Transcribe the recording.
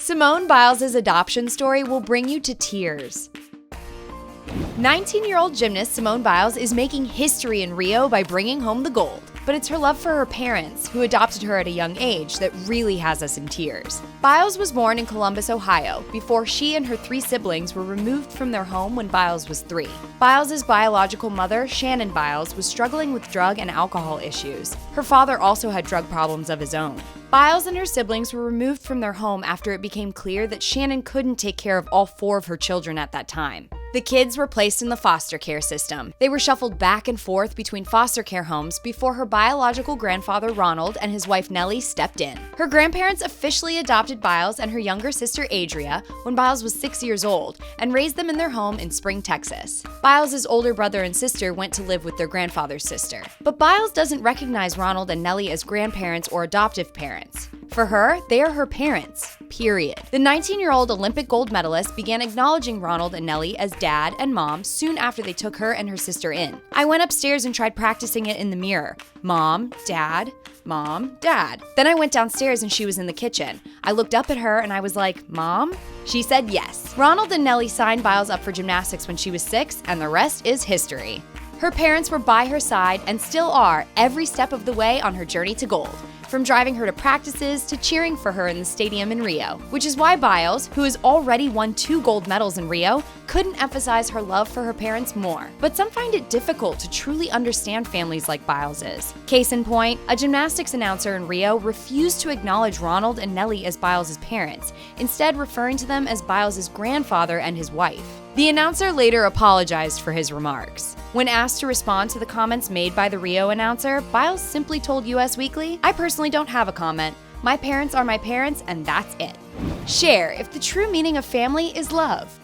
Simone Biles' adoption story will bring you to tears. 19-year-old gymnast Simone Biles is making history in Rio by bringing home the gold. But it's her love for her parents, who adopted her at a young age, that really has us in tears. Biles was born in Columbus, Ohio, before she and her 3 siblings were removed from their home when Biles was 3. Biles' biological mother, Shannon Biles, was struggling with drug and alcohol issues. Her father also had drug problems of his own. Biles and her siblings were removed from their home after it became clear that Shannon couldn't take care of all 4 of her children at that time. The kids were placed in the foster care system. They were shuffled back and forth between foster care homes before her biological grandfather Ronald and his wife Nellie stepped in. Her grandparents officially adopted Biles and her younger sister Adria when Biles was 6 years old and raised them in their home in Spring, Texas. Biles' older brother and sister went to live with their grandfather's sister. But Biles doesn't recognize Ronald and Nellie as grandparents or adoptive parents. For her, they are her parents, period. The 19-year-old Olympic gold medalist began acknowledging Ronald and Nellie as dad and mom soon after they took her and her sister in. I went upstairs and tried practicing it in the mirror. Mom, dad, mom, dad. Then I went downstairs and she was in the kitchen. I looked up at her and I was like, Mom? She said yes. Ronald and Nellie signed Biles up for gymnastics when she was 6, and the rest is history. Her parents were by her side and still are every step of the way on her journey to gold. From driving her to practices to cheering for her in the stadium in Rio, which is why Biles, who has already won 2 gold medals in Rio, couldn't emphasize her love for her parents more. But some find it difficult to truly understand families like Biles's. Case in point, a gymnastics announcer in Rio refused to acknowledge Ronald and Nellie as Biles's parents, instead referring to them as Biles's grandfather and his wife. The announcer later apologized for his remarks. When asked to respond to the comments made by the Rio announcer, Biles simply told US Weekly, "I personally don't have a comment. My parents are my parents, and that's it." Share if the true meaning of family is love.